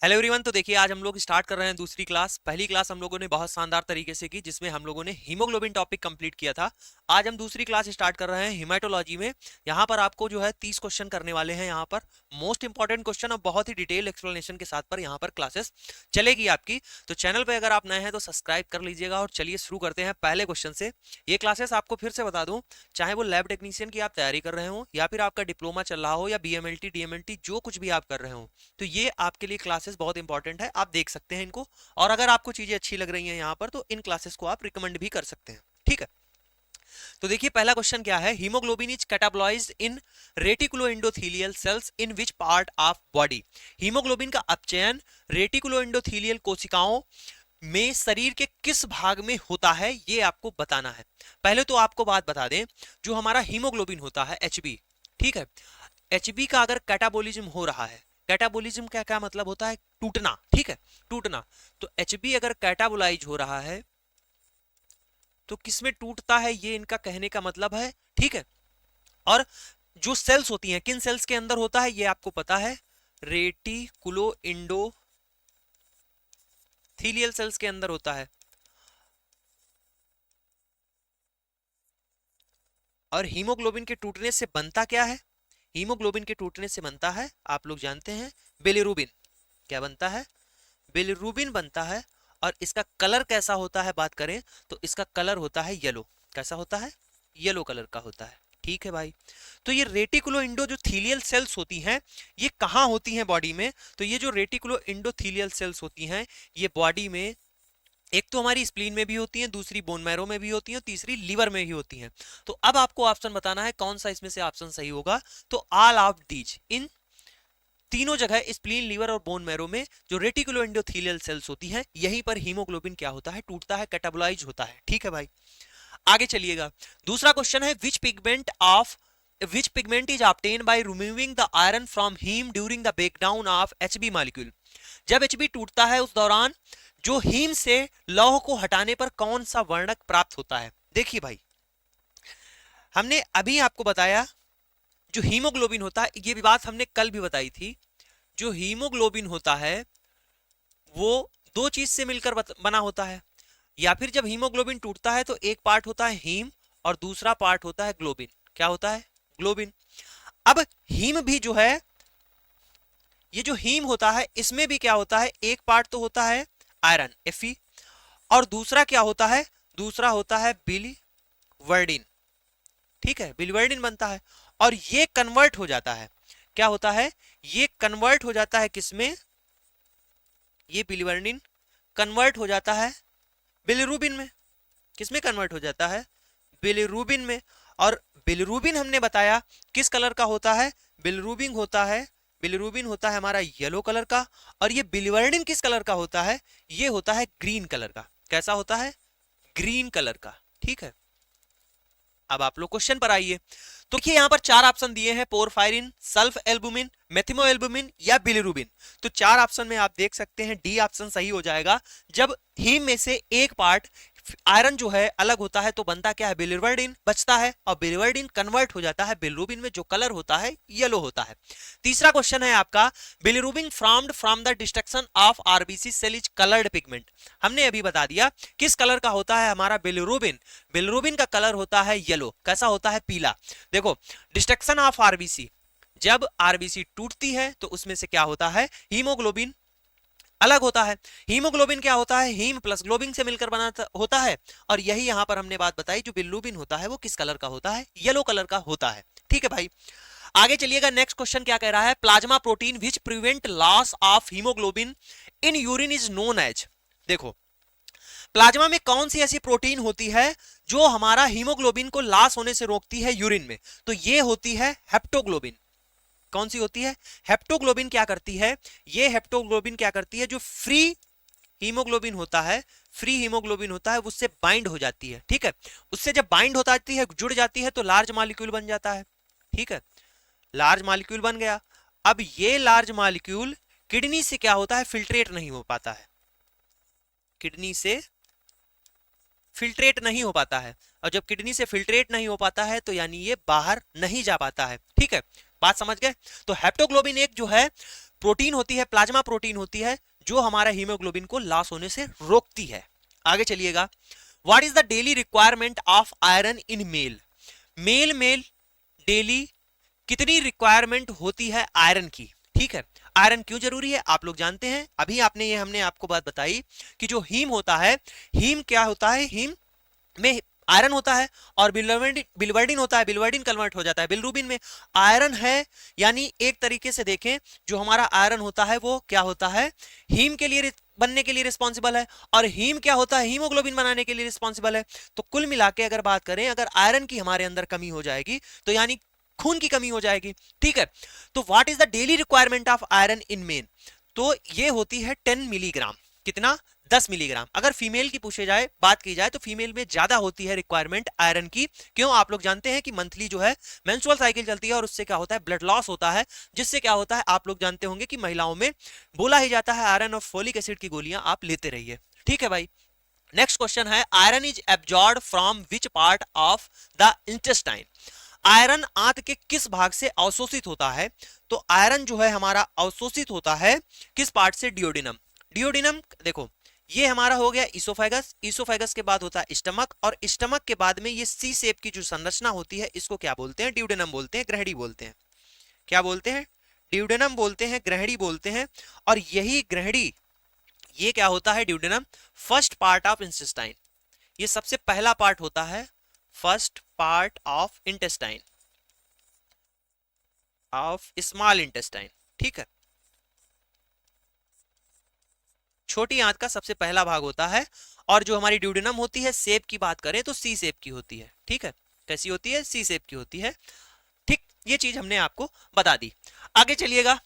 Hello everyone. तो देखिए आज हम लोग स्टार्ट कर रहे हैं दूसरी क्लास। पहली क्लास हम लोगों ने बहुत शानदार तरीके से की जिसमें हम लोगों ने हीमोग्लोबिन टॉपिक कंप्लीट किया था। आज हम दूसरी क्लास स्टार्ट कर रहे हैं हीमेटोलॉजी में। यहाँ पर आपको जो है 30 क्वेश्चन करने वाले हैं। यहाँ पर मोस्ट इंपॉर्टेंट क्वेश्चन और बहुत ही डिटेल एक्सप्लेनेशन के साथ पर यहाँ पर क्लासेस चलेगी आपकी। तो चैनल पर अगर आप नए हैं तो सब्सक्राइब कर लीजिएगा और चलिए शुरू करते हैं पहले क्वेश्चन से। ये क्लासेस आपको फिर से बता दूं, चाहे वो लैब टेक्नीशियन की आप तैयारी कर रहे हो या फिर आपका डिप्लोमा चल रहा हो या बीएमएलटी डीएमएलटी जो कुछ भी आप कर रहे हो, तो ये आपके लिए क्लासेस बहुत इंपॉर्टेंट है। आप देख सकते हैं इनको, और अगर आपको चीजें अच्छी लग रही हैं यहाँ पर तो इन क्लासेस को आप रिकमेंड भी कर सकते हैं। ठीक है, तो देखिए पहला क्वेश्चन क्या है। Haemoglobin is catabolised in reticuloendothelial cells in which part of body. Haemoglobin का अपचयन रेटिकुलोएंडोथेलियल कोशिकाओं में शरीर के किस भाग में होता है, ये आपको बताना है। पहले तो आपको बात बता दें, जो हमारा हीमोग्लोबिन होता है एचबी, ठीक है, एचबी का अगर कैटाबॉलिज्म हो रहा है, कैटाबॉलिज्म का क्या मतलब होता है? टूटना। ठीक है, टूटना। तो एचबी अगर कैटाबोलाइज हो रहा है तो किसमें टूटता है, ये इनका कहने का मतलब है। ठीक है, और जो सेल्स होती हैं किन सेल्स के अंदर होता है ये आपको पता है, रेटिकुलो इंडोथीलियल सेल्स के अंदर होता है। और हीमोग्लोबिन के टूटने से बनता क्या है? हीमोग्लोबिन के टूटने से बनता है, आप लोग जानते हैं, बिलिरुबिन। क्या बनता है? बिलिरुबिन बनता है। और इसका कलर कैसा होता है बात करें तो इसका कलर होता है येलो। कैसा होता है? येलो कलर का होता है। ठीक है भाई, तो ये रेटिकुलो इंडो जो थीलियल सेल्स होती हैं ये कहाँ होती हैं बॉडी में? तो ये जो रेटिकुलो इंडोथीलियल सेल्स होती हैं ये बॉडी में एक तो हमारी स्प्लीन में भी होती हैं, दूसरी बोन मैरो में भी होती हैं, तीसरी लीवर में भी होती हैं। तो अब आपको ऑप्शन बताना है कौन सा इसमें से ऑप्शन सही होगा। तो ऑल ऑफ दीज, इन तीनों जगह स्प्लीन, लीवर और बोन मैरो में जो रेटिकुलो एंडोथेलियल सेल्स होती हैं यहीं पर हीमोग्लोबिन क्या होता है? टूटता है, कैटाबोलाइज होता है। ठीक है भाई, आगे चलिएगा। दूसरा क्वेश्चन है which pigment is obtain by removing the iron from haem during the breakdown of Hb molecule. जब एचबी टूटता है उस दौरान जो हीम से लौह को हटाने पर कौन सा वर्णक प्राप्त होता है? देखिए भाई, हमने अभी आपको बताया जो हीमोग्लोबिन होता है, ये भी बात हमने कल भी बताई थी। जो हीमोग्लोबिन होता है वो दो चीज से मिलकर बना होता है। या फिर जब हीमोग्लोबिन टूटता है तो एक पार्ट होता है हीम और दूसरा पार्ट होता है ग्लोबिन। क्या होता है? ग्लोबिन। अब हीम भी जो है, ये जो हीम होता है इसमें भी क्या होता है, एक पार्ट तो होता है आयरन Fe, और दूसरा क्या होता है? दूसरा होता है बिलिवर्डिन। ठीक है, बिलिवर्डिन बनता है और ये कन्वर्ट हो जाता है। क्या होता है? ये कन्वर्ट हो जाता है किसमें? ये बिलिवर्डिन कन्वर्ट हो जाता है बिलिरुबिन में। किसमें कन्वर्ट हो जाता है? बिलिरुबिन में। और बिलिरुबिन हमने बताया किस कलर का होता है? बिलिरुबिन होता है हमारा येलो कलर का। और ये बिलिवर्डिन किस कलर का होता है? ये होता है ग्रीन कलर का। कैसा होता है? ग्रीन कलर का। ठीक है, अब आप लोग क्वेश्चन पर आइए। तो देखिए यहां पर चार ऑप्शन दिए हैं, पोरफायरिन, सल्फ एल्बुमिन, मेथिमो एल्बुमिन या बिलिरुबिन। तो चार ऑप्शन में आप देख सकते हैं डी ऑप्शन सही हो जाएगा। जब हीम में से एक पार्ट आयरन जो है अलग होता है तो बनता क्या है? बिलिवर्डिन बचता है और बिलिवर्डिन कन्वर्ट हो जाता है बिलिरुबिन में, जो कलर होता है येलो होता है। तीसरा क्वेश्चन है आपका, bilirubin formed from the destruction of RBC cell is coloured pigment. हमने अभी बता दिया किस कलर का होता है हमारा बिलिरुबिन। बिलिरुबिन का कलर होता है येलो। कैसा होता है? पीला। देखो, डिस्ट्रक्शन ऑफ आरबीसी, जब आरबीसी टूटती है तो उसमें से क्या होता है? हीमोग्लोबिन अलग होता है। हीमोग्लोबिन क्या होता है? हीम प्लस ग्लोबिन से मिलकर बना होता है। और यही यहां पर हमने बात बताई, जो बिलिरुबिन होता है वो किस कलर का होता है? येलो कलर का होता है। ठीक है भाई, आगे चलिएगा। नेक्स्ट क्वेश्चन क्या कह रहा है, plasma protein which prevent loss of haemoglobin in urine is known as. देखो, प्लाज्मा में कौन सी ऐसी प्रोटीन होती है जो हमारा हीमोग्लोबिन को लॉस होने से रोकती है यूरिन में? तो ये होती है हेप्टोग्लोबिन। कौन सी होती है? हेप्टोग्लोबिन क्या करती है? ये हेप्टोग्लोबिन क्या करती है, जो फ्री हीमोग्लोबिन होता है, फ्री हीमोग्लोबिन होता है, उससे बाइंड हो जाती है। ठीक है, उससे जब बाइंड हो जाती है, जुड़ जाती है, तो लार्ज मॉलिक्यूल बन जाता है। ठीक है, लार्ज मॉलिक्यूल बन गया। अब ये लार्ज मॉलिक्यूल किडनी से क्या होता है? फिल्ट्रेट नहीं हो पाता है। किडनी से फिल्ट्रेट नहीं हो पाता है, और जब किडनी से फिल्ट्रेट नहीं हो पाता है तो यानी ये बाहर नहीं जा पाता है। ठीक है, बात समझ गए? तो हेप्टोग्लोबिन एक जो है प्रोटीन होती है, प्लाज्मा प्रोटीन होती है, जो हमारा हीमोग्लोबिन को लॉस होने से रोकती है। आगे चलिएगा, what is the daily requirement of iron in male? Male में डेली कितनी रिक्वायरमेंट होती है आयरन की? ठीक है, आयरन क्यों जरूरी है आप लोग जानते हैं। अभी आपने ये हमने आपको बात बताई कि जो हीम होता है, हीम क्या होता है, हीम में आयरन होता है और बिलवर्डिन होता है, बिलवर्डिन कन्वर्ट हो जाता है बिलरूबिन में। आयरन है, यानी एक तरीके से देखें जो हमारा आयरन होता है वो क्या होता है, हीम के लिए बनने के लिए रिस्पॉन्सिबल है, और हीम क्या होता है, हीमोग्लोबिन बनाने के लिए रिस्पॉन्सिबल है। तो कुल मिला के अगर बात करें, अगर आयरन की हमारे अंदर कमी हो जाएगी तो यानी खून की कमी हो जाएगी। ठीक है, तो what is the daily requirement of iron in main? तो ये होती है 10 मिलीग्राम। कितना? 10 मिलीग्राम। अगर फीमेल की पूछे जाए, बात की जाए, तो फीमेल में ज्यादा होती है रिक्वायरमेंट आयरन की। क्यों? आप लोग जानते हैं कि मंथली जो है मेंस्ट्रुअल साइकिल चलती है और उससे क्या होता है, ब्लड लॉस होता है, जिससे क्या होता है आप लोग जानते होंगे कि महिलाओं में बोला ही जाता है आयरन और फोलिक एसिड की गोलियां आप लेते रहिए। ठीक है भाई, नेक्स्ट क्वेश्चन है, iron is absorbed from which part of the intestine? Iron आंत के किस भाग से अवशोषित होता है? तो आयरन जो है हमारा अवशोषित होता है किस पार्ट से? डियोडिनम। डियोडिनम देखो, ये हमारा हो गया इसोफेगस, इसोफेगस के बाद होता है स्टमक, और स्टमक के बाद में ये सी शेप की जो संरचना होती है इसको क्या बोलते हैं? डियोडिनम बोलते हैं, ग्रहणी बोलते हैं। क्या बोलते हैं? डियोडिनम बोलते हैं, ग्रहणी बोलते हैं। और यही ग्रहणी, ये क्या होता है डियोडिनम? फर्स्ट पार्ट ऑफ इंटेस्टाइन, ये सबसे पहला पार्ट होता है, first part of intestine, of small intestine. ठीक है, छोटी आंत का सबसे पहला भाग होता है। और जो हमारी ड्यूडेनम होती है, शेप की बात करें तो सी शेप की होती है। ठीक है, कैसी होती है? सी शेप की होती है। ठीक, ये चीज हमने आपको बता दी। आगे चलिएगा,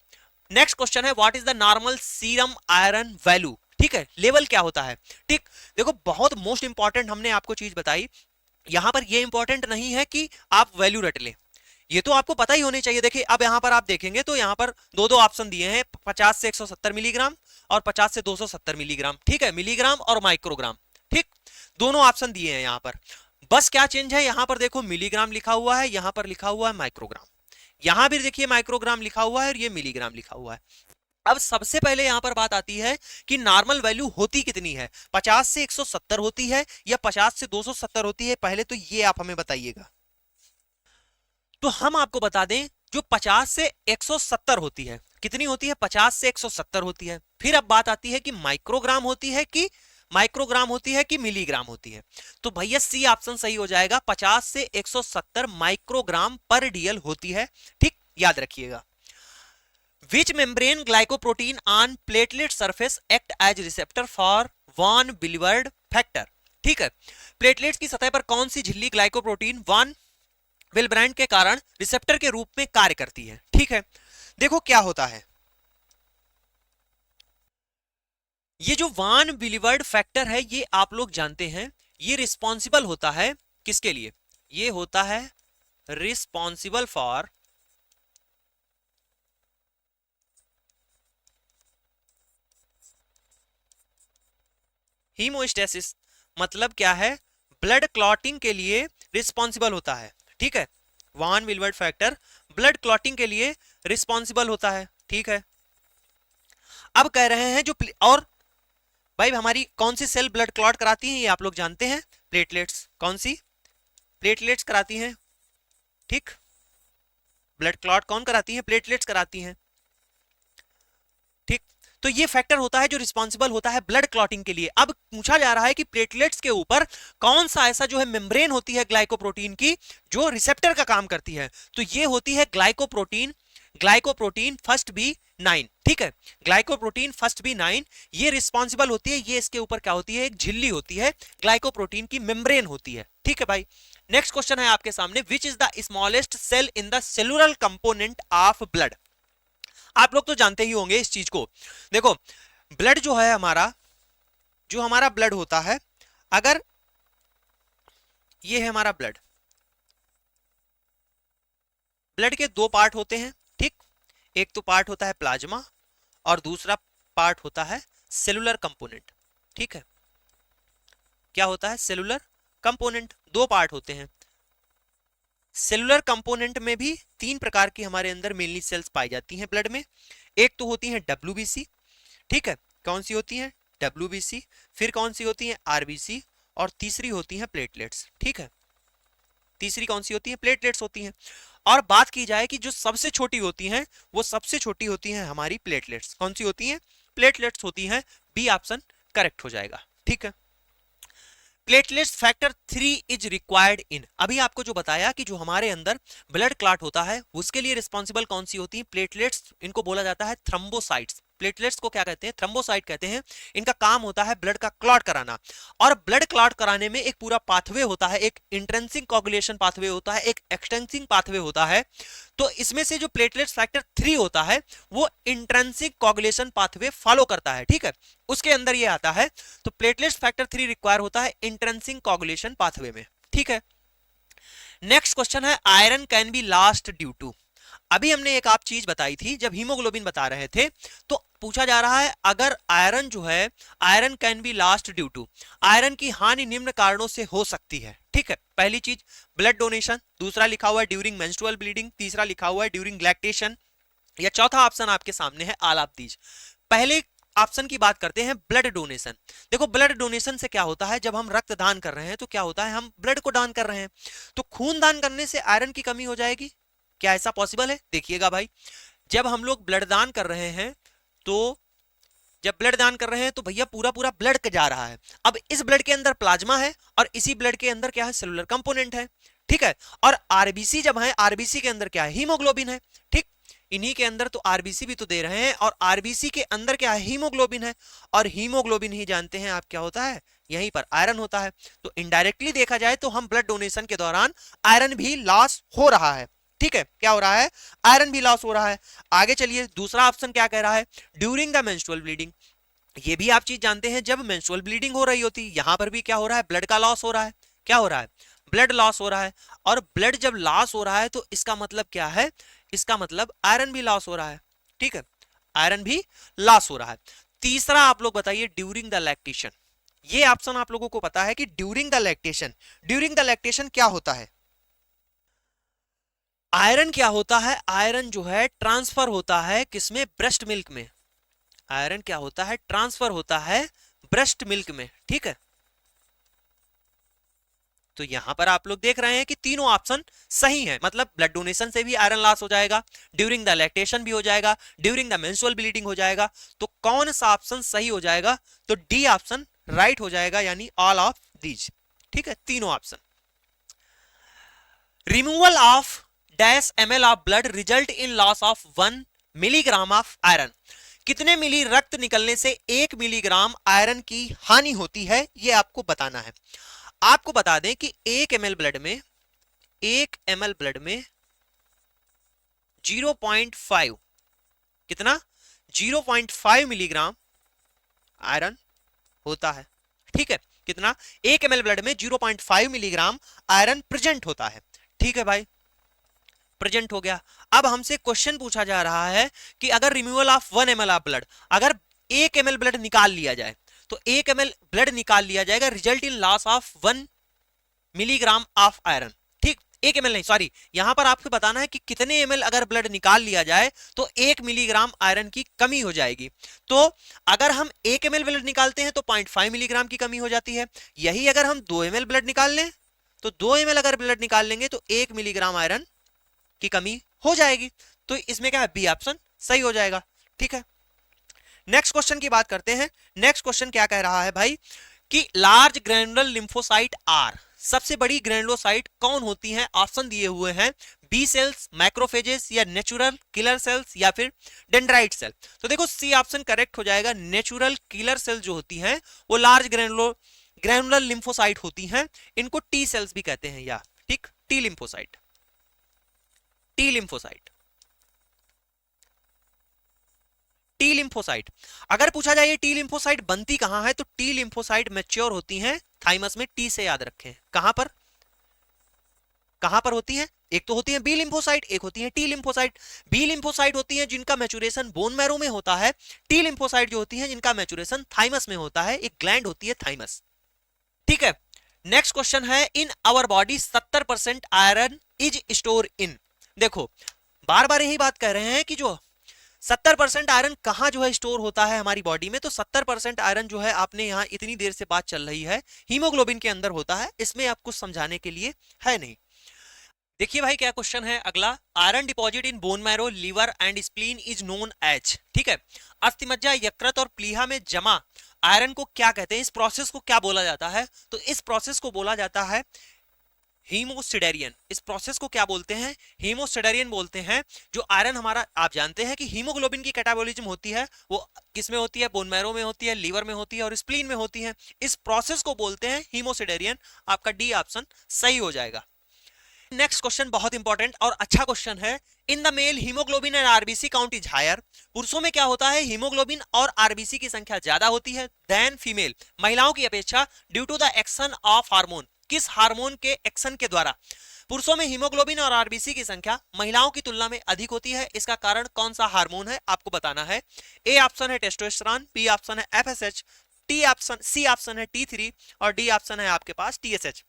नेक्स्ट क्वेश्चन है, what is the normal serum iron value? ठीक है, लेवल क्या होता है? ठीक, देखो बहुत मोस्ट इंपॉर्टेंट हमने आपको चीज बताई। यहां पर ये इंपॉर्टेंट नहीं है कि आप वैल्यू रट लें, ये तो आपको पता ही होनी चाहिए। देखिए अब यहां पर आप देखेंगे तो यहां पर दो दो ऑप्शन दिए हैं, 50 से 170 मिलीग्राम और 50 से 270 मिलीग्राम। ठीक है, मिलीग्राम और माइक्रोग्राम। ठीक, दोनों ऑप्शन दिए हैं यहां पर। बस क्या चेंज है, यहां पर देखो मिलीग्राम लिखा हुआ है, यहां पर लिखा हुआ है माइक्रोग्राम। यहां भी देखिए माइक्रोग्राम लिखा हुआ है और ये मिलीग्राम लिखा हुआ है। अब सबसे पहले यहां पर बात आती है कि नॉर्मल वैल्यू होती कितनी है, 50 से 170 होती है या 50 से 270 होती है? पहले तो ये आप हमें बताइएगा। तो हम आपको बता दें, जो 50 से 170 होती है, कितनी होती है? 50 से 170 होती है। फिर अब बात आती है कि माइक्रोग्राम होती है कि मिलीग्राम होती है। तो भैया सी ऑप्शन सही हो जाएगा, 50 से 170 माइक्रोग्राम पर डीएल होती है। ठीक, याद रखिएगा। Which membrane glycoprotein on platelet surface act as receptor for von Willebrand factor? ठीक है, प्लेटलेट्स की सतह पर कौन सी झिल्ली ग्लाइकोप्रोटीन वान विल्ब्रांड के कारण रिसेप्टर के रूप में कार्य करती है? ठीक है, देखो क्या होता है, ये जो वान बिलीवर्ड फैक्टर है ये आप लोग जानते हैं, ये रिस्पॉन्सिबल होता है किसके लिए? ये होता है रिस्पॉन्सिबल फॉर हीमोस्टेसिस। मतलब क्या है? ब्लड क्लॉटिंग के लिए रिस्पॉन्सिबल होता है। ठीक है, वान विल्बर्ड फैक्टर ब्लड क्लॉटिंग के लिए रिस्पॉन्सिबल होता है। ठीक है, अब कह रहे हैं जो और भाई हमारी कौन सी सेल ब्लड क्लॉट कराती है? ये आप लोग जानते हैं, प्लेटलेट्स। कौन सी? प्लेटलेट्स कराती हैं। ठीक, ब्लड क्लॉट कौन कराती है? प्लेटलेट्स कराती हैं। ठीक, तो ये फैक्टर होता है जो रिस्पॉन्सिबल होता है ब्लड क्लॉटिंग के लिए। अब पूछा जा रहा है कि प्लेटलेट्स के ऊपर कौन सा ऐसा जो है मेम्ब्रेन होती है ग्लाइकोप्रोटीन की जो रिसेप्टर का काम करती है? तो ये होती है ग्लाइकोप्रोटीन फर्स्ट बी 9। ठीक है, ग्लाइकोप्रोटीन फर्स्ट बी 9 ये रिस्पॉन्सिबल होती है। ये इसके ऊपर क्या होती है? एक झिल्ली होती है, ग्लाइकोप्रोटीन की मेम्ब्रेन होती है। ठीक है भाई, नेक्स्ट क्वेश्चन है आपके सामने, which is the smallest cell in the cellular component of blood? आप लोग तो जानते ही होंगे इस चीज को। देखो ब्लड जो है हमारा, जो हमारा ब्लड होता है, अगर ये है हमारा ब्लड, ब्लड के दो पार्ट होते हैं। ठीक, एक तो पार्ट होता है प्लाज्मा और दूसरा पार्ट होता है सेलुलर कंपोनेंट। ठीक है, क्या होता है? Cellular component. दो पार्ट होते हैं। सेलुलर कंपोनेंट में भी तीन प्रकार की हमारे अंदर मेनली सेल्स पाई जाती हैं ब्लड में। एक तो होती है WBC, ठीक है, कौन सी होती है WBC, फिर कौन सी होती है RBC, और तीसरी होती है प्लेटलेट्स, ठीक है, तीसरी कौन सी होती है, प्लेटलेट्स होती हैं। और बात की जाए कि जो सबसे छोटी होती हैं, वो सबसे छोटी होती हैं हमारी प्लेटलेट्स, कौन सी होती हैं, प्लेटलेट्स होती हैं, बी ऑप्शन करेक्ट हो जाएगा, ठीक है। Platelets factor 3 is required in, अभी आपको जो बताया कि जो हमारे अंदर ब्लड क्लॉट होता है उसके लिए रिस्पॉन्सिबल कौन सी होती है, प्लेटलेट्स, इनको बोला जाता है थ्रम्बोसाइट्स, प्लेटलेट्स को क्या कहते हैं, थ्रम्बोसाइट कहते हैं। इनका काम होता है ब्लड का क्लॉट कराना, और ब्लड क्लॉट कराने में एक पूरा पाथवे होता है, एक इंट्रेंसिक कोगुलेशन पाथवे होता है, एक एक्सटेंसिंग पाथवे होता है। तो इसमें से जो प्लेटलेट्स फैक्टर 3 होता है वो इंट्रेंसिक कोगुलेशन पाथवे फॉलो करता है, ठीक है, उसके अंदर ये आता है। तो प्लेटलेट्स फैक्टर 3 रिक्वायर होता है इंट्रेंसिक कोगुलेशन पाथवे में, ठीक है। नेक्स्ट क्वेश्चन है iron can be lost due to, अभी हमने एक आप चीज बताई थी जब हीमोग्लोबिन बता रहे थे, तो पूछा जा रहा है अगर आयरन जो है, iron can be lost due to, iron की हानि निम्न कारणों से हो सकती है, ठीक है। पहली चीज ब्लड डोनेशन, दूसरा लिखा हुआ है ड्यूरिंग मेंस्ट्रुअल ब्लीडिंग, तीसरा लिखा हुआ है ड्यूरिंग लैक्टेशन, या चौथा ऑप्शन आपके सामने है ऑल ऑफ दीज। पहले ऑप्शन की बात करते हैं ब्लड डोनेशन। देखो ब्लड डोनेशन से क्या होता है, जब हम रक्त दान कर रहे हैं तो क्या होता है, हम ब्लड को दान कर रहे हैं, तो खून दान करने से आयरन की कमी हो जाएगी, क्या ऐसा पॉसिबल है, देखिएगा भाई, जब हम लोग ब्लड दान कर रहे हैं तो जब ब्लड दान कर रहे हैं तो भैया पूरा पूरा ब्लड जा रहा है, अब इस ब्लड के अंदर प्लाज्मा है और इसी ब्लड के अंदर क्या है, सेलुलर कंपोनेंट है, ठीक है, और आरबीसी जब है, आरबीसी के अंदर क्या है, हीमोग्लोबिन है, ठीक, इन्हीं के अंदर तो आरबीसी भी तो दे रहे हैं, और आरबीसी के अंदर क्या है, हीमोग्लोबिन है, और हीमोग्लोबिन ही जानते हैं आप क्या होता है, यहीं पर आयरन होता है। तो इनडायरेक्टली देखा जाए तो हम ब्लड डोनेशन के दौरान आयरन भी लॉस हो रहा है, ठीक है, क्या हो रहा है, आयरन भी लॉस हो रहा है। आगे चलिए दूसरा ऑप्शन क्या कह रहा है, ड्यूरिंग द मेंस्ट्रुअल ब्लीडिंग, ये भी आप चीज जानते हैं जब मेंस्ट्रुअल ब्लीडिंग हो रही होती, यहां पर भी क्या हो रहा है, ब्लड का लॉस हो रहा है, क्या हो रहा है, ब्लड लॉस हो रहा है, और ब्लड जब लॉस हो रहा है तो इसका मतलब क्या है, इसका मतलब आयरन भी लॉस हो रहा है, ठीक है, आयरन भी लॉस हो रहा है। तीसरा आप लोग बताइए ड्यूरिंग द लैक्टेशन, ये ऑप्शन आप लोगों को पता है कि during the lactation, during the lactation क्या होता है, आयरन क्या होता है, आयरन जो है ट्रांसफर होता है किसमें, ब्रेस्ट मिल्क में, आयरन क्या होता है, ट्रांसफर होता है ब्रेस्ट मिल्क में, ठीक है। तो यहां पर आप लोग देख रहे हैं कि तीनों ऑप्शन सही हैं, मतलब ब्लड डोनेशन से भी आयरन लॉस हो जाएगा, ड्यूरिंग द लैक्टेशन भी हो जाएगा, ड्यूरिंग द मेंस्ट्रुअल ब्लीडिंग हो जाएगा, तो कौन सा ऑप्शन सही हो जाएगा, तो डी ऑप्शन राइट हो जाएगा, यानी ऑल ऑफ दीज, ठीक है, तीनों option. Removal of dash ml of blood result in loss of 1 milligram of iron, कितने मिली रक्त निकलने से 1 मिलीग्राम आयरन की हानि होती है, यह आपको बताना है। आपको बता दें कि 1 ml ब्लड में 0.5 कितना 0.5 मिलीग्राम आयरन होता है, ठीक है, कितना 1 ml ब्लड में 0.5 मिलीग्राम आयरन प्रेजेंट होता है, ठीक है भाई, प्रेजेंट हो गया। अब हमसे क्वेश्चन पूछा जा रहा है कि अगर removal of 1 ml of blood, अगर 1 ml ब्लड निकाल लिया जाए तो 1 ml ब्लड निकाल लिया जाएगा, result in loss of 1 milligram of iron, ठीक, 1 ml नहीं, सॉरी, यहां पर आपको बताना है कि कितने ml अगर ब्लड निकाल लिया जाए तो 1 मिलीग्राम आयरन की कमी हो जाएगी। तो अगर हम 1 ml ब्लड निकालते हैं तो 0.5 मिलीग्राम की कमी हो जाती है, यही अगर हम 2 ml ब्लड निकाल लें तो 2 ml अगर ब्लड निकाल लेंगे तो 1 मिलीग्राम आयरन की कमी हो जाएगी, तो इसमें क्या है, बी ऑप्शन सही हो जाएगा, ठीक है। नेक्स्ट क्वेश्चन की बात करते हैं। नेक्स्ट क्वेश्चन क्या कह रहा है भाई कि लार्ज ग्रैनुलर लिम्फोसाइट आर, सबसे बड़ी ग्रैनुलोसाइट कौन होती है, ऑप्शन दिए हुए हैं बी सेल्स, मैक्रोफेजेस, या नेचुरल किलर सेल्स, या फिर डेंड्राइट सेल। तो देखो सी ऑप्शन करेक्ट हो जाएगा, नेचुरल किलर सेल जो होती हैं वो लार्ज ग्रैनुलर लिम्फोसाइट होती हैं, इनको टी सेल्स भी कहते हैं, या ठीक, T lymphocyte, T lymphocyte, T lymphocyte. अगर पूछा जाए टी लिम्फोसाइट बनती कहां है, तो टी लिम्फोसाइट मैच्योर होती हैं थाइमस में, टी से याद रखें, कहां पर, कहां पर होती हैं, एक तो होती है बी लिम्फोसाइट, एक होती है टी लिम्फोसाइट। बी लिम्फोसाइट होती है जिनका मैच्योरेशन बोन मैरो में होता है, टी लिम्फोसाइट जो होती है जिनका मैच्योरेशन थाइमस में होता है, एक ग्लैंड होती है थाइमस, ठीक है। नेक्स्ट क्वेश्चन है in our body 70% iron is store in, देखो बार बार यही बात कह रहे हैं कि जो 70% आयरन कहाँ जो है स्टोर होता है हमारी बॉडी में, तो 70% आयरन जो है आपने यहाँ इतनी देर से बात चल रही है हीमोग्लोबिन के अंदर होता है, इसमें आप कुछ समझाने के लिए है नहीं। देखिए भाई क्या क्वेश्चन है अगला, iron deposit in bone marrow liver and spleen is known as, ठीक है, अस्थिमज्जा यकृत और प्लीहा में जमा आयरन को क्या कहते हैं, इस प्रोसेस को क्या बोला जाता है, तो इस प्रोसेस को बोला जाता है हीमोसिडेरियन। इस प्रोसेस को क्या बोलते हैं, हीमोसिडेरियन बोलते हैं। जो आयरन हमारा, आप जानते हैं कि हीमोग्लोबिन की कैटाबॉलिज्म होती है वो किस में होती है, बोन मैरो में होती है, लीवर में होती है और स्प्लीन में होती है। इस प्रोसेस को बोलते हैं हीमोसिडेरियन। आपका डी ऑप्शन सही हो जाएगा। नेक्स्ट क्वेश्चन बहुत इंपॉर्टेंट और अच्छा क्वेश्चन है, in the male haemoglobin and RBC count is higher. पुरुषों में क्या होता है, हीमोग्लोबिन और आरबीसी की संख्या ज्यादा होती है देन फीमेल, महिलाओं की अपेक्षा, due to the action of hormone. किस हार्मोन के एक्शन के द्वारा पुरुषों में हीमोग्लोबिन और आरबीसी की संख्या महिलाओं की तुलना में अधिक होती है, इसका कारण कौन सा हार्मोन है आपको बताना है। ए ऑप्शन है टेस्टोस्टेरोन, बी ऑप्शन है एफएसएच, सी ऑप्शन है T3 और डी ऑप्शन है आपके पास TSH।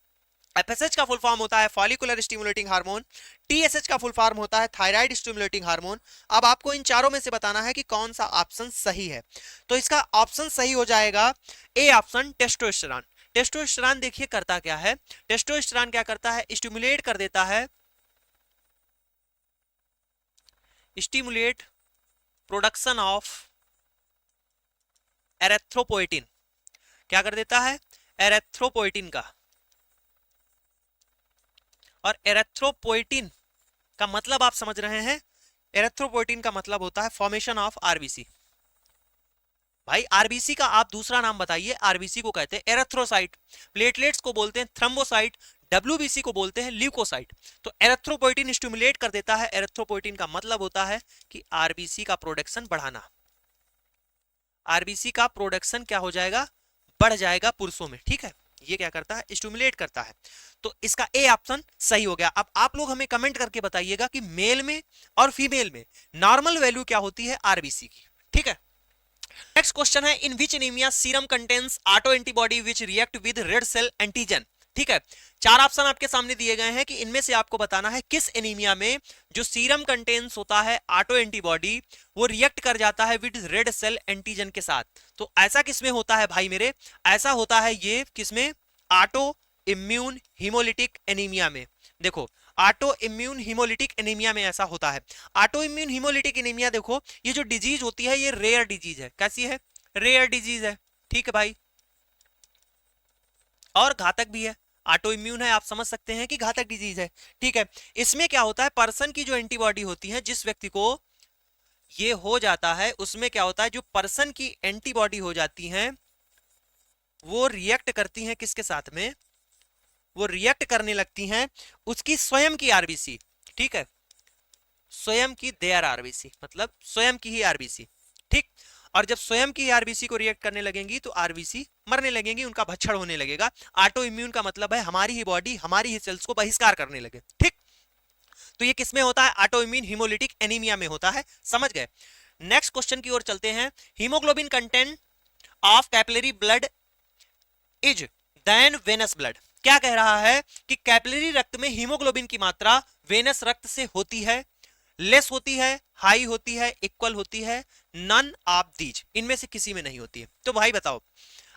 एफएसएच का फुल फॉर्म होता है फॉलिकुलर स्टिमुलेटिंग हार्मोन, टीएसएच का फुल फॉर्म होता है थायराइड स्टिमुलेटिंग हार्मोन। अब आपको इन चारों में से बताना है कि कौन सा ऑप्शन सही है, तो इसका ऑप्शन सही हो जाएगा ए ऑप्शन टेस्टोस्टेरोन। टेस्टोस्टेरोन देखिए करता क्या है, टेस्टोस्टेरोन क्या करता है, स्टिमुलेट कर देता है, स्टिमुलेट प्रोडक्शन ऑफ एरेथ्रोपोएटिन। क्या कर देता है, एरेथ्रोपोएटिन का, और एरेथ्रोपोएटिन का मतलब आप समझ रहे हैं, एरेथ्रोपोएटिन का मतलब होता है फॉर्मेशन ऑफ आरबीसी। भाई आरबीसी का आप दूसरा नाम बताइए, आरबीसी को कहते हैं एरेथ्रोसाइट, प्लेटलेट्स को बोलते हैं थ्रोम्बोसाइट, डब्ल्यूबीसी को बोलते हैं ल्यूकोसाइट। तो एरेथ्रोपोएटिन स्टिमुलेट कर देता है, एरेथ्रोपोएटिन का मतलब होता है कि आरबीसी का प्रोडक्शन बढ़ाना, आरबीसी का प्रोडक्शन क्या हो जाएगा, बढ़ जाएगा पुरुषों में, ठीक है, ये क्या करता है, स्टिमुलेट करता है। तो इसका ए ऑप्शन सही हो गया। अब आप लोग हमें कमेंट करके बताइएगा कि मेल में और फीमेल में नॉर्मल वैल्यू क्या होती है आरबीसी की, ठीक है। नेक्स्ट क्वेश्चन है, in which anaemia serum contains auto antibody which react with red cell antigen, ठीक है। चार ऑप्शन आपके सामने दिए गए हैं कि इनमें से आपको बताना है किस एनीमिया में जो सीरम कंटेन्स होता है ऑटो एंटीबॉडी वो रिएक्ट कर जाता है विद रेड सेल एंटीजन के साथ। तो ऐसा किसमें होता है भाई मेरे, ऐसा होता है ये किसमें, ऑटो इम्यून हीमोलिटिक एनीमिया में। देखो ऑटो इम्यून हीमोलिटिक एनीमिया में ऐसा होता है। ऑटो इम्यून हीमोलिटिक एनीमिया देखो ये जो डिजीज होती है ये रेयर डिजीज है, कैसी है, रेयर डिजीज है, ठीक है भाई, और घातक भी है। ऑटो इम्यून है, आप समझ सकते हैं कि घातक डिजीज है, ठीक है। इसमें क्या होता है, पर्सन की जो एंटीबॉडी होती है, जिस व्यक्ति को ये हो जाता है उसमें क्या होता है, जो पर्सन की एंटीबॉडी हो जाती हैं वो रिएक्ट करती हैं किसके साथ में, वो रिएक्ट करने लगती हैं उसकी स्वयं की आरबीसी, ठीक है, स्वयं की देयर आरबीसी, मतलब स्वयं की ही आरबीसी, ठीक। और जब स्वयं की आरबीसी को रिएक्ट करने लगेंगी तो आरबीसी मरने लगेंगी, उनका भक्षण होने लगेगा। ऑटो इम्यून का मतलब है हमारी ही बॉडी हमारी ही सेल्स को बहिष्कार करने लगे, ठीक। तो ये किसमें होता है, ऑटो इम्यून हीमोलिटिक एनीमिया में होता है, समझ गए। नेक्स्ट क्वेश्चन की ओर चलते हैं, haemoglobin content of capillary blood is than venous blood. क्या कह रहा है कि कैपिलरी रक्त में हीमोग्लोबिन की मात्रा वेनस रक्त से होती है, लेस होती है, हाई होती है, इक्वल होती है, नन ऑफ दीज, इनमें से किसी में नहीं होती है। तो भाई बताओ,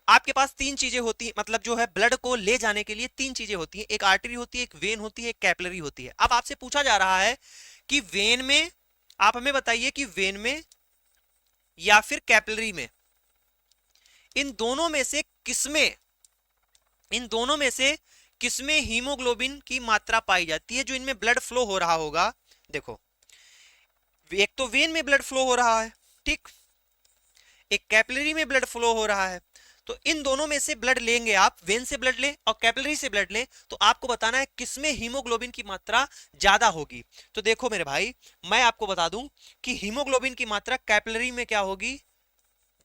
आपके पास तीन चीजें होती हैं, मतलब जो है ब्लड को ले जाने के लिए तीन चीजें होती हैं, एक आर्टरी होती है, एक वेन होती है, एक कैपिलरी होती है। अब आपसे पूछा जा रहा है कि वेन में, आप हमें बताइए कि वेन में या फिर कैपिलरी में, इन दोनों में से किसमें, इन दोनों में से किसमें हीमोग्लोबिन की मात्रा पाई जाती है, जो इनमें ब्लड फ्लो हो रहा होगा। देखो एक तो वेन में ब्लड फ्लो हो रहा है, ठीक, एक कैपिलरी में ब्लड फ्लो हो रहा है। तो इन दोनों में से ब्लड लेंगे आप, वेन से ब्लड लें और कैपिलरी से ब्लड लें, तो आपको बताना है किसमें हीमोग्लोबिन की मात्रा ज्यादा होगी। तो देखो मेरे भाई, मैं आपको बता दूं कि हीमोग्लोबिन की मात्रा कैपिलरी में क्या होगी,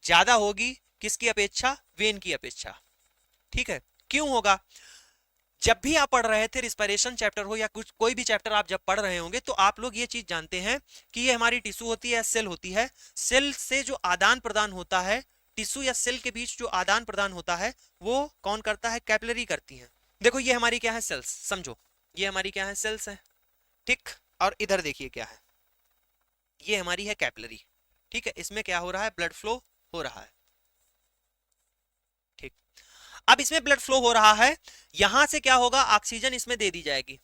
ज्यादा होगी, किसकी अपेक्षा, वेन की अपेक्षा, ठीक है। क्यों होगा, जब भी आप पढ़ रहे थे रिस्पिरेशन चैप्टर हो या कुछ कोई भी चैप्टर आप जब पढ़ रहे होंगे तो आप लोग ये चीज जानते हैं कि ये हमारी टिश्यू होती है, सेल होती है, सेल से जो आदान प्रदान होता है, टिश्यू या सेल के बीच जो आदान प्रदान होता है वो कौन करता है, कैपिलरी करती है। देखो ये हमारी क्या है, सेल्स, समझो ये हमारी क्या है, सेल्स है, ठीक। और इधर देखिए क्या है, ये हमारी है कैपिलरी, ठीक है, इसमें क्या हो रहा है, ब्लड फ्लो हो रहा है। ठीक, अब इसमें ब्लड फ्लो हो रहा है, यहां से क्या होगा, ऑक्सीजन इसमें दे दी जाएगी,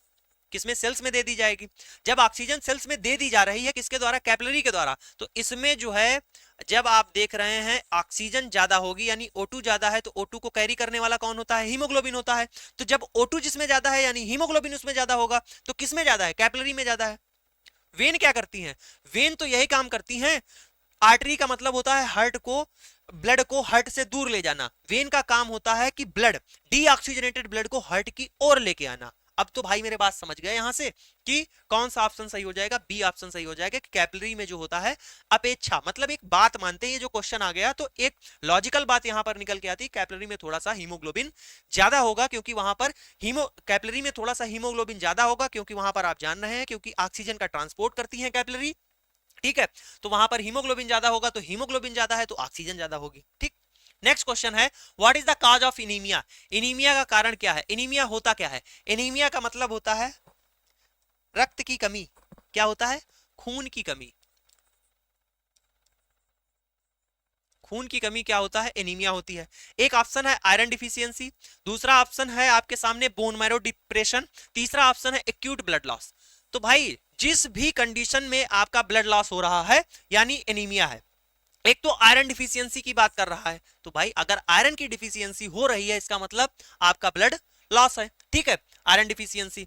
किसमें, सेल्स में दे दी जाएगी। जब ऑक्सीजन सेल्स में दे दी जा रही है, किसके द्वारा, कैपिलरी के द्वारा, तो इसमें जो है जब आप देख रहे हैं ऑक्सीजन ज्यादा होगी यानी O2 ज्यादा है, तो O2 को कैरी करने वाला कौन होता है, हीमोग्लोबिन होता है। तो जब O2 जिसमें ज्यादा है यानी हीमोग्लोबिन उसमें ज्यादा होगा, तो किसमें ज्यादा है, कैपिलरी में ज्यादा है। वेन क्या करती हैं, वेन तो यही काम करती हैं, आर्टरी का मतलब होता है हार्ट को, ब्लड को हार्ट से दूर ले जाना, वेन का काम होता है कि ब्लड, डीऑक्सीजनेटेड ब्लड को हार्ट की ओर लेके आना। अब तो भाई मेरे बात समझ गए यहां से कि कौन सा ऑप्शन सही हो जाएगा, बी ऑप्शन सही हो जाएगा कि कैपिलरी में जो होता है अपेक्षा, मतलब एक बात मानते हैं, ये जो क्वेश्चन आ गया तो एक लॉजिकल बात यहां पर निकल के आती, कैपिलरी में थोड़ा सा हीमोग्लोबिन ज्यादा होगा, क्योंकि वहां पर कैपिलरी में थोड़ा सा हीमोग्लोबिन ज्यादा होगा, क्योंकि वहां पर आप जान रहे हैं क्योंकि ऑक्सीजन का ट्रांसपोर्ट करती है कैपिलरी। ठीक है, तो वहां पर हीमोग्लोबिन ज्यादा होगा, तो हीमोग्लोबिन ज्यादा है तो ऑक्सीजन ज्यादा होगी। ठीक, नेक्स्ट क्वेश्चन है, what is the cause of anaemia, anaemia का कारण क्या है, इनीमिया होता क्या है, इनीमिया का मतलब होता है रक्त की कमी, क्या होता है, खून की कमी, खून की कमी क्या होता है, एनीमिया होती है। एक ऑप्शन है आयरन डिफिशियंसी, दूसरा ऑप्शन है आपके सामने बोन मैरो डिप्रेशन, तीसरा ऑप्शन है एक्यूट ब्लड लॉस। तो भाई जिस भी कंडीशन में आपका ब्लड लॉस हो रहा है यानी एनीमिया है, एक तो आयरन डिफिशियंसी की बात कर रहा है, तो भाई अगर आयरन की डिफिशियंसी हो रही है इसका मतलब आपका ब्लड लॉस है। ठीक है, आयरन डिफिशियंसी।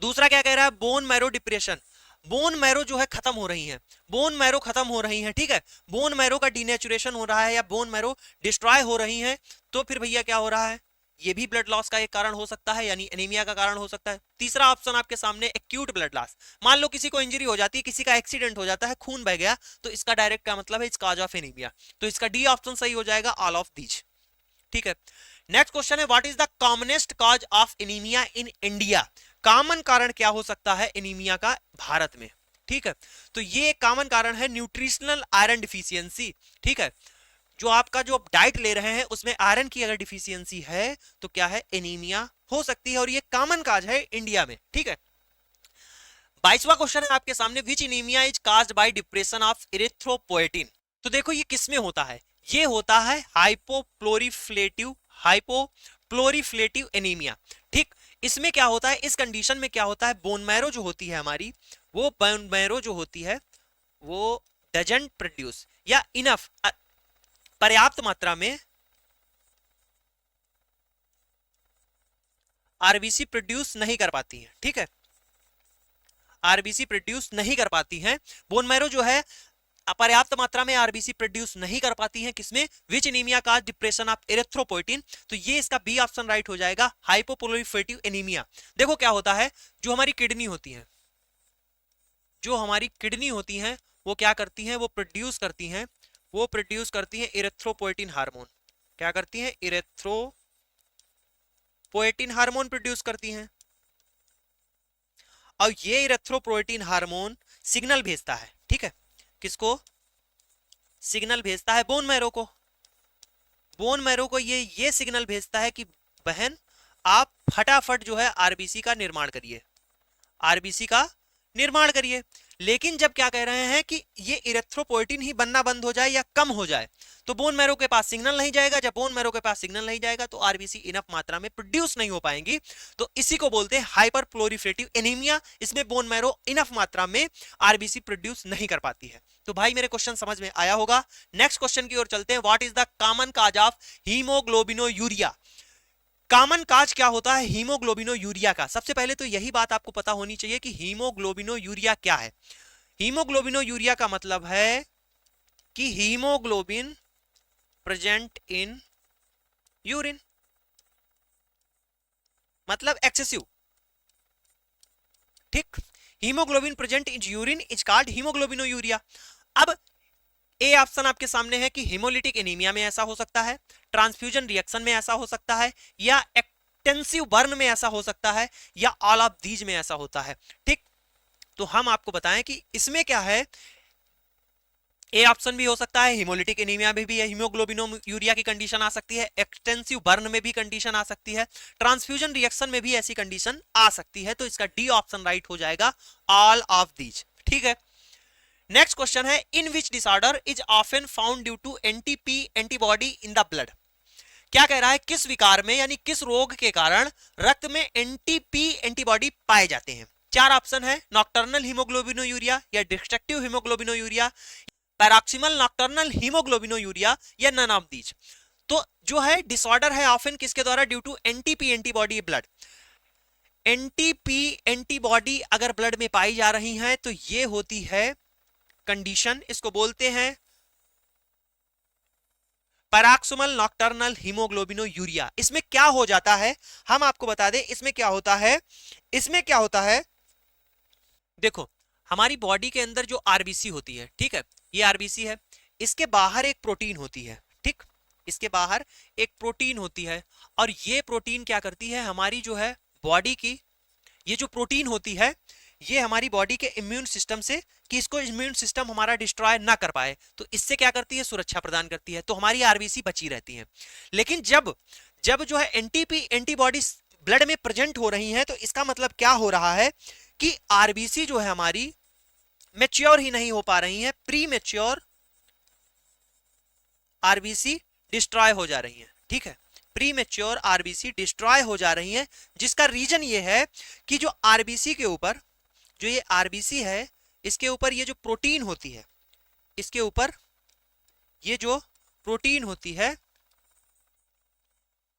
दूसरा क्या कह रहा है, bone marrow depression, bone marrow जो है खत्म हो रही है, बोन मैरो खत्म हो रही है। ठीक है, बोन मैरो का डीनेचुरेशन हो रहा है या बोन मैरो डिस्ट्रॉय हो रही है, तो फिर भैया क्या हो रहा है, ये भी ब्लड लॉस का एक कारण हो सकता है यानी एनीमिया का कारण हो सकता है। तीसरा ऑप्शन आपके सामने एक्यूट ब्लड लॉस, मान लो किसी को इंजरी हो जाती है, किसी का एक्सीडेंट हो जाता है, खून बह गया, तो इसका डायरेक्ट का मतलब है इट्स कॉज ऑफ एनीमिया, तो इसका डी ऑप्शन सही हो जाएगा, ऑल ऑफ दीज। ठीक है, नेक्स्ट क्वेश्चन है, what is the commonest cause of anaemia in India, common कारण क्या हो सकता है एनीमिया का भारत में। ठीक है, तो ये कॉमन कारण है न्यूट्रिशनल आयरन डिफिशियंसी। ठीक है, जो आपका जो डाइट ले रहे हैं उसमें आयरन की अगर डिफिशियंसी है तो क्या है, एनीमिया हो सकती है, और ये कॉमन काज है इंडिया में। ठीक है, 22वां क्वेश्चन है आपके सामने, which anaemia is caused by depression of erythropoietin. तो देखो ये किसमें होता है, ये होता है हाइपोप्लोरीफ्लेटिव एनीमिया। ठीक, इसमें क्या होता है, इस कंडीशन में क्या होता है, बोन मैरो जो होती है हमारी, वो बोन मैरो जो होती है वो डजंट प्रोड्यूस या इनफ, पर्याप्त मात्रा में आरबीसी प्रोड्यूस नहीं कर पाती है। ठीक है, आरबीसी प्रोड्यूस नहीं कर पाती हैं, बोन मैरो जो है अपर्याप्त मात्रा में आरबीसी प्रोड्यूस नहीं कर पाती है, किसमें, विच एनीमिया का डिप्रेशन ऑफ एरिथ्रोपोइटिन, तो ये इसका बी ऑप्शन राइट हो जाएगा, हाइपोप्रोलिफरेटिव एनीमिया। देखो क्या होता है, जो हमारी किडनी होती है, जो हमारी किडनी होती हैं वो क्या करती हैं, वो प्रोड्यूस करती हैं, वो प्रोड्यूस करती हैं इरेथ्रोपोएटिन हार्मोन, क्या करती हैं, इरेथ्रोपोएटिन हार्मोन प्रोड्यूस करती हैं, और ये इरेथ्रोपोएटिन हार्मोन सिग्नल भेजता है। ठीक है, किसको, सिग्नल भेजता है बोन मैरो को, बोन मैरो को ये सिग्नल भेजता है कि बहन आप फटाफट जो है आरबीसी का निर्माण करिए, आरबीसी का निर्माण करिए। लेकिन जब क्या कह रहे हैं कि ये इरेथ्रोपोएटिन ही बनना बंद हो जाए या कम हो जाए तो बोन मैरो के पास सिग्नल नहीं जाएगा, जब बोन मैरो के पास सिग्नल नहीं जाएगा तो आरबीसी इनफ मात्रा में प्रोड्यूस नहीं हो पाएंगी, तो इसी को बोलते हैं हाइपर प्लोरीफ्लेटिव एनीमिया। इसमें बोन मैरो इनफ मात्रा में आरबीसी प्रोड्यूस नहीं कर पाती है। तो भाई मेरे क्वेश्चन समझ में आया होगा। नेक्स्ट क्वेश्चन की ओर चलते हैं, what is the common cause of haemoglobinuria, common cause क्या होता है हीमोग्लोबिनोयूरिया का। सबसे पहले तो यही बात आपको पता होनी चाहिए कि हीमोग्लोबिनोयूरिया क्या है। हीमोग्लोबिनोयूरिया का मतलब है कि हीमोग्लोबिन प्रेजेंट इन यूरिन, मतलब एक्सेसिव। ठीक, haemoglobin present in urine is called haemoglobinuria. अब ए ऑप्शन आपके सामने है कि हेमोलिटिक एनीमिया में ऐसा हो सकता है, ट्रांसफ्यूजन रिएक्शन में ऐसा हो सकता है, या एक्सटेंसिव बर्न में ऐसा हो सकता है, या ऑल ऑफ दीज में ऐसा होता है। ठीक, तो हम आपको बताएं कि इसमें क्या है, ए ऑप्शन भी हो सकता है, हेमोलिटिक एनीमिया में भी हीमोग्लोबिनोयूरिया की कंडीशन आ सकती है, एक्सटेंसिव बर्न में भी कंडीशन आ सकती है, ट्रांसफ्यूजन रिएक्शन में भी ऐसी कंडीशन आ सकती है, तो इसका डी ऑप्शन राइट हो जाएगा, ऑल ऑफ दीज। ठीक है, नेक्स्ट क्वेश्चन है, in which disorder is often found due to anti P antibody in the blood. क्या कह रहा है, किस विकार में यानी किस रोग के कारण रक्त में एंटीपी एंटीबॉडी पाए जाते हैं। चार ऑप्शन है, नॉक्टर्नल हीमोग्लोबिनोयूरिया या डिस्ट्रक्टिव हीमोग्लोबिनोयूरिया, पैराक्सिमल नॉक्टर्नल हीमोग्लोबिनोयूरिया या नन ऑफ दीज। तो जो है डिसऑर्डर है ऑफन किसके द्वारा, due to anti P antibody blood. Anti P antibody अगर ब्लड में पाई जा रही हैं तो ये होती है कंडीशन, इसको बोलते हैं पैराक्सिमल नॉक्टर्नल हीमोग्लोबिनोयूरिया। इसमें क्या हो जाता है हम आपको बता दें, इसमें क्या होता है, इसमें क्या होता है, देखो हमारी बॉडी के अंदर जो आरबीसी होती है, ठीक है, ये आरबीसी है, इसके बाहर एक प्रोटीन होती है, ठीक, इसके बाहर एक प्रोटीन होती है, और ये प्रोटीन क्या करती है, हमारी जो है बॉडी की ये जो प्रोटीन होती है ये हमारी बॉडी के इम्यून सिस्टम से, कि इसको इम्यून सिस्टम हमारा डिस्ट्रॉय ना कर पाए, तो इससे क्या करती है, सुरक्षा प्रदान करती है, तो हमारी आरबीसी बची रहती है। लेकिन जब जब जो है एंटीपी एंटीबॉडी ब्लड में प्रेजेंट हो रही हैं, तो इसका मतलब क्या हो रहा है कि आरबीसी जो है हमारी मैच्योर ही नहीं हो पा रही है, प्री मैच्योर आरबीसी डिस्ट्रॉय हो जा रही है, ठीक है, प्री मैच्योर आरबीसी डिस्ट्रॉय हो जा रही है, जिसका रीजन ये है कि जो आरबीसी के ऊपर, जो ये आरबीसी है इसके ऊपर ये जो प्रोटीन होती है, इसके ऊपर ये जो प्रोटीन होती है,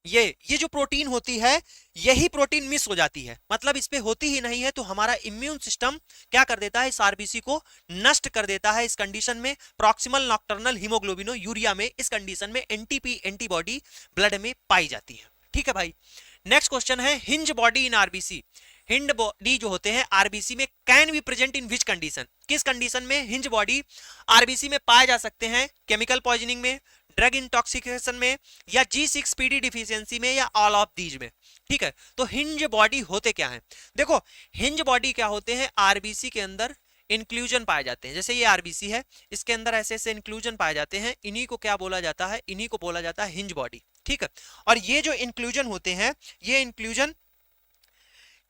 ये जो प्रोटीन होती है यही प्रोटीन मिस हो जाती है, मतलब इस पे होती ही नहीं है, तो हमारा इम्यून सिस्टम क्या कर देता है, इस आरबीसी को नष्ट कर देता है। इस कंडीशन में प्रॉक्सिमल नॉक्टर्नल हीमोग्लोबिनोयूरिया में, इस कंडीशन में एंटीपी एंटीबॉडी ब्लड में पाई जाती है, ठीक है भाई। नेक्स्ट क्वेश्चन है, hinge body in RBC. Hinge body जो होते हैं आरबीसी में can be present in which condition, किस कंडीशन में हिंज बॉडी आरबीसी में पाए जा सकते हैं, केमिकल पॉइजनिंग में, ड्रग इंटॉक्सिकेशन में, या G6PD डिफिशियंसी में, या ऑल ऑफ दीज में, ठीक है। तो हिंज बॉडी होते क्या हैं, देखो हिंज बॉडी क्या होते हैं, आरबीसी के अंदर इंक्लूजन पाए जाते हैं, जैसे ये आरबीसी है इसके अंदर ऐसे ऐसे इंक्लूजन पाए जाते हैं, इन्हीं को क्या बोला जाता है, इन्हीं को बोला जाता है हिंज बॉडी, ठीक है। और ये जो इंक्लूजन होते हैं, ये इंक्लूजन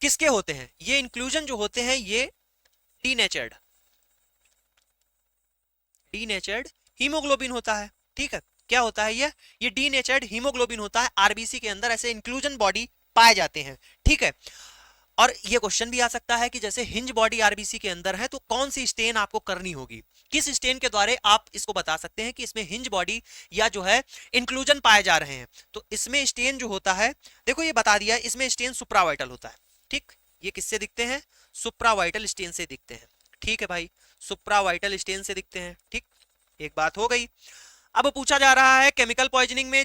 किसके होते हैं, ये इंक्लूजन जो होते हैं ये डीनेचर्ड हीमोग्लोबिन होता है, ठीक है, क्या होता है ये डीनेचर्ड हीमोग्लोबिन होता है, आरबीसी के अंदर ऐसे इंक्लूजन बॉडी पाए जाते हैं, ठीक है। और ये क्वेश्चन भी आ सकता है कि जैसे हिंज बॉडी आरबीसी के अंदर है तो कौन सी स्टेन आपको करनी होगी, किस स्टेन के द्वारा आप इसको बता सकते हैं कि इसमें हिंज बॉडी या जो है इंक्लूजन पाए जा रहे हैं। तो इसमें स्टेन जो होता है, देखो ये बता दिया, इसमें स्टेन सुप्रावाइटल होता है, ठीक, ये किससे दिखते हैं, सुप्रावाइटल स्टेन से दिखते हैं, ठीक है भाई, सुप्रावाइटल स्टेन से दिखते हैं, ठीक, एक बात हो गई। अब पूछा जा रहा है केमिकल पॉइजनिंग में,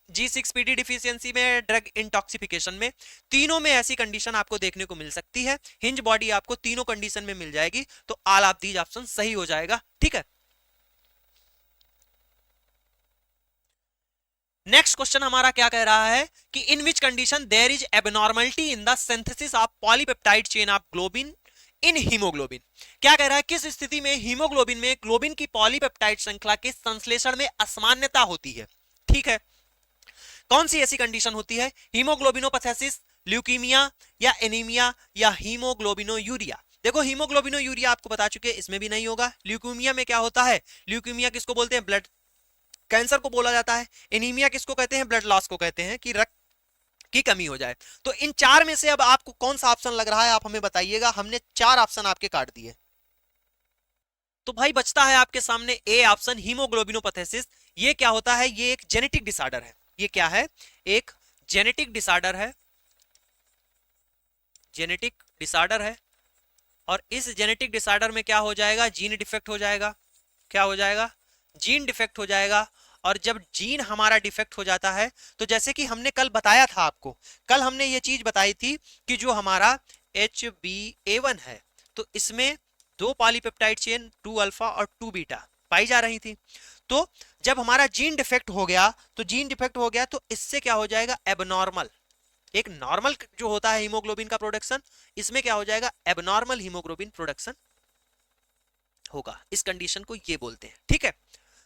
G6PD डिफिशियंसी में, ड्रग इंटॉक्सिफिकेशन में, तीनों में ऐसी कंडीशन आपको देखने को मिल सकती है, हिंज बॉडी आपको तीनों कंडीशन में मिल जाएगी, तो ऑल ऑफ दीज ऑप्शन सही हो जाएगा, ठीक है। नेक्स्ट क्वेश्चन हमारा क्या कह रहा है कि in which condition there is abnormality in the synthesis of polypeptide chain of globin in haemoglobin. क्या कह रहा है, किस स्थिति में हीमोग्लोबिन में ग्लोबिन की पॉलीपेप्टाइड श्रृंखला के संश्लेषण में असामान्यता होती है, ठीक है, कौन सी ऐसी कंडीशन होती है, हीमोग्लोबिनोपैथेसिस, ल्यूकीमिया या एनीमिया या हीमोग्लोबिनोयूरिया। देखो हीमोग्लोबिनोयूरिया आपको बता चुके हैं, इसमें भी नहीं होगा। ल्यूकीमिया में क्या होता है, ल्यूकीमिया किसको बोलते हैं, ब्लड कैंसर को बोला जाता है। एनीमिया किसको कहते हैं, ब्लड लॉस को कहते हैं, कि रक्त की कमी हो जाए। तो इन चार में से अब आपको कौन सा ऑप्शन लग रहा है, आप हमें बताइएगा। हमने चार ऑप्शन आपके काट दिए, तो भाई बचता है आपके सामने ए ऑप्शन, हीमोग्लोबिनोपैथेसिस। ये क्या होता है, ये एक जेनेटिक डिसऑर्डर है, ये क्या है, एक जेनेटिक डिसऑर्डर है, जेनेटिक डिसऑर्डर है। और इस जेनेटिक डिसऑर्डर में क्या हो जाएगा, जीन डिफेक्ट हो जाएगा, क्या हो जाएगा, जीन डिफेक्ट हो जाएगा। और जब जीन हमारा डिफेक्ट हो जाता है, तो जैसे कि हमने कल बताया था आपको, कल हमने ये चीज बताई थी कि जो हमारा HbA1 है, तो इसमें दो पॉलीपेप्टाइड चेन 2 अल्फा और 2 बीटा पाई जा रही थी। तो जब हमारा जीन डिफेक्ट हो गया, तो जीन डिफेक्ट हो गया तो इससे क्या हो जाएगा, एबनॉर्मल, एक नॉर्मल जो होता है हीमोग्लोबिन का प्रोडक्शन, इसमें क्या हो जाएगा, एबनॉर्मल हीमोग्लोबिन प्रोडक्शन होगा। इस कंडीशन को ये बोलते हैं, ठीक है।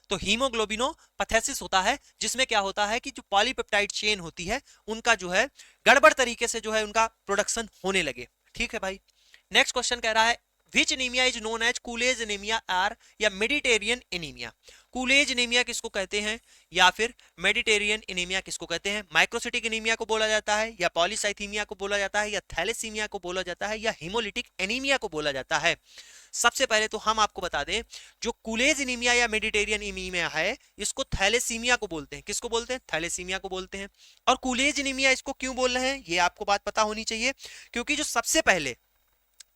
तो हीमोग्लोबिनोपैथेसिस होता है, जिसमें क्या होता है कि जो पॉलीपेप्टाइड चेन होती है उनका जो है गड़बड़ तरीके से जो है उनका प्रोडक्शन होने लगे, ठीक है भाई। नेक्स्ट क्वेश्चन कह रहा है which anaemia is known as Cooley's anaemia or या मेडिटेरियन एनीमिया। कूलेज एनीमिया किसको कहते हैं या फिर मेडिटेरियन एनीमिया किसको कहते हैं? माइक्रोसिटिक एनीमिया को बोला जाता है, या पॉलीसाइथीमिया को बोला जाता है, या थैलेसीमिया को बोला जाता है, या हीमोलिटिक एनीमिया को बोला जाता है। सबसे पहले तो हम आपको बता दें, जो कूलेज एनीमिया या मेडिटेरियन एनीमिया है इसको थैलेसीमिया को बोलते हैं। किसको बोलते हैं? थैलेसीमिया को बोलते हैं। और कूलेज एनीमिया इसको क्यों बोल रहे हैं ये आपको बात पता होनी चाहिए, क्योंकि जो सबसे पहले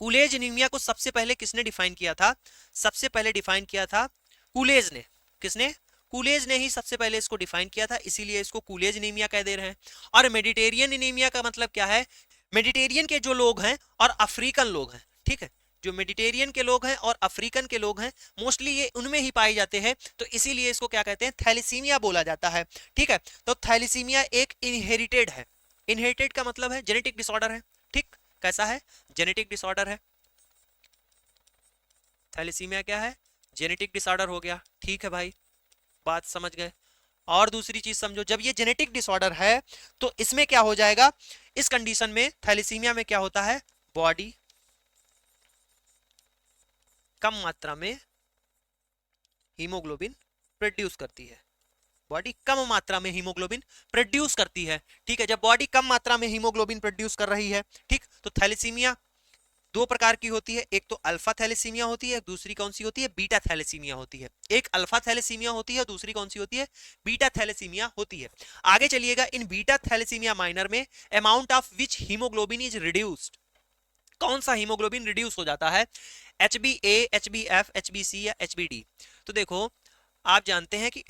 कूलेज एनीमिया को सबसे पहले किसने डिफाइन किया था? सबसे पहले डिफाइन किया था कूलेज ने। किसने? कूलेज ने ही सबसे पहले इसको डिफाइन किया था, इसीलिए इसको कूलेज एनीमिया कह दे रहे हैं। और मेडिटेरियन एनीमिया का मतलब क्या है? मेडिटेरियन के जो लोग हैं और अफ्रीकन लोग हैं, ठीक है, जो मेडिटेरियन के लोग हैं और अफ्रीकन के लोग हैं मोस्टली ये उनमें ही पाए जाते हैं, तो इसीलिए इसको क्या कहते हैं? थैलेसीमिया बोला जाता है। ठीक है, तो थैलेसीमिया एक इनहेरिटेड है। इनहेरिटेड का मतलब है जेनेटिक डिसऑर्डर है। ठीक, कैसा है? जेनेटिक डिसऑर्डर है। थैलेसीमिया क्या है? जेनेटिक डिसऑर्डर हो गया। ठीक है भाई, बात समझ गए। और दूसरी चीज समझो, जब ये जेनेटिक डिसऑर्डर है तो इसमें क्या हो जाएगा? इस कंडीशन में थैलेसीमिया में क्या होता है? बॉडी कम मात्रा में हीमोग्लोबिन प्रोड्यूस करती है। बॉडी कम मात्रा में हीमोग्लोबिन प्रोड्यूस करती है। ठीक है, जब बॉडी कम मात्रा में हीमोग्लोबिन प्रोड्यूस कर रही है, ठीक, तो थैलेसीमिया दो प्रकार की होती है। एक तो अल्फा थैलेसीमिया होती है, दूसरी कौन सी होती है? बीटा थैलेसीमिया होती है। एक अल्फा थैलेसीमिया होती है, दूसरी कौन सी होती है? बीटा थैलेसीमिया होती है। आगे चलिएगा, इन बीटा थैलेसीमिया माइनर में amount of which haemoglobin is reduced, कौन सा हीमोग्लोबिन रिड्यूस हो जाता है? HbA, HbF, HbC या HbD। तो देखो, आप जानते हैं कि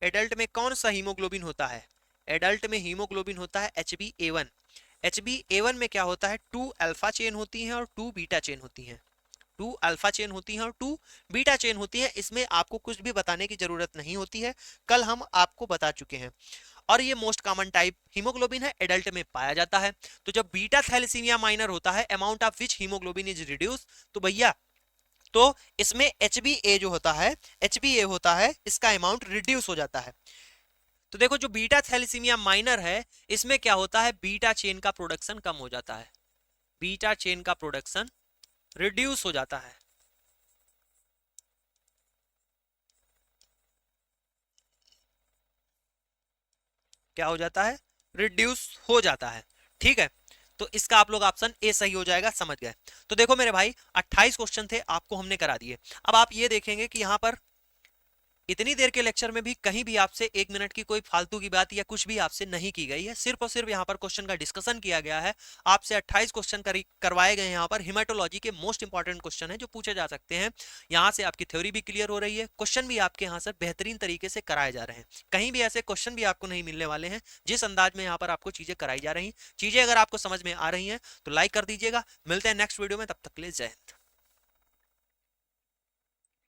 एडल्ट में कौन सा हीमोग्लोबिन होता है? एडल्ट में हीमोग्लोबिन होता है HbA1। HbA1 में क्या होता है? 2 अल्फा चेन होती हैं और 2 बीटा चेन होती हैं। 2 अल्फा चेन होती हैं और 2 बीटा चेन होती है। इसमें आपको कुछ भी बताने की जरूरत नहीं होती है, कल हम आपको बता चुके हैं। और ये मोस्ट कॉमन टाइप हीमोग्लोबिन है, एडल्ट में पाया जाता है। तो जब बीटा थैलेसीमिया माइनर होता है, amount of which haemoglobin is reduce, तो भैया तो इसमें HbA जो होता है, HbA होता है, इसका अमाउंट रिड्यूस हो जाता है। तो देखो, जो बीटा थैलेसीमिया माइनर है इसमें क्या होता है? बीटा चेन का प्रोडक्शन कम हो जाता है, बीटा चेन का प्रोडक्शन रिड्यूस हो जाता है। क्या हो जाता है? रिड्यूस हो जाता है। ठीक है, तो इसका आप लोग ऑप्शन ए सही हो जाएगा, समझ गए। तो देखो मेरे भाई, 28 क्वेश्चन थे, आपको हमने करा दिए। अब आप ये देखेंगे कि यहां पर इतनी देर के लेक्चर में भी कहीं भी आपसे 1 मिनट की कोई फालतू की बात या कुछ भी आपसे नहीं की गई है, सिर्फ और सिर्फ यहाँ पर क्वेश्चन का डिस्कशन किया गया है। आपसे 28 क्वेश्चन करवाए गए हैं। यहाँ पर हिमेटोलॉजी के मोस्ट इंपॉर्टेंट क्वेश्चन है जो पूछे जा सकते हैं। यहाँ से आपकी थ्योरी भी क्लियर हो रही है, क्वेश्चन भी आपके यहाँ से बेहतरीन तरीके से कराए जा रहे हैं। कहीं भी ऐसे क्वेश्चन भी आपको नहीं मिलने वाले हैं जिस अंदाज में यहाँ पर आपको चीजें कराई जा रही। चीजें अगर आपको समझ में आ रही हैं तो लाइक कर दीजिएगा। मिलते हैं नेक्स्ट वीडियो में, तब तक के लिए जय हिंद।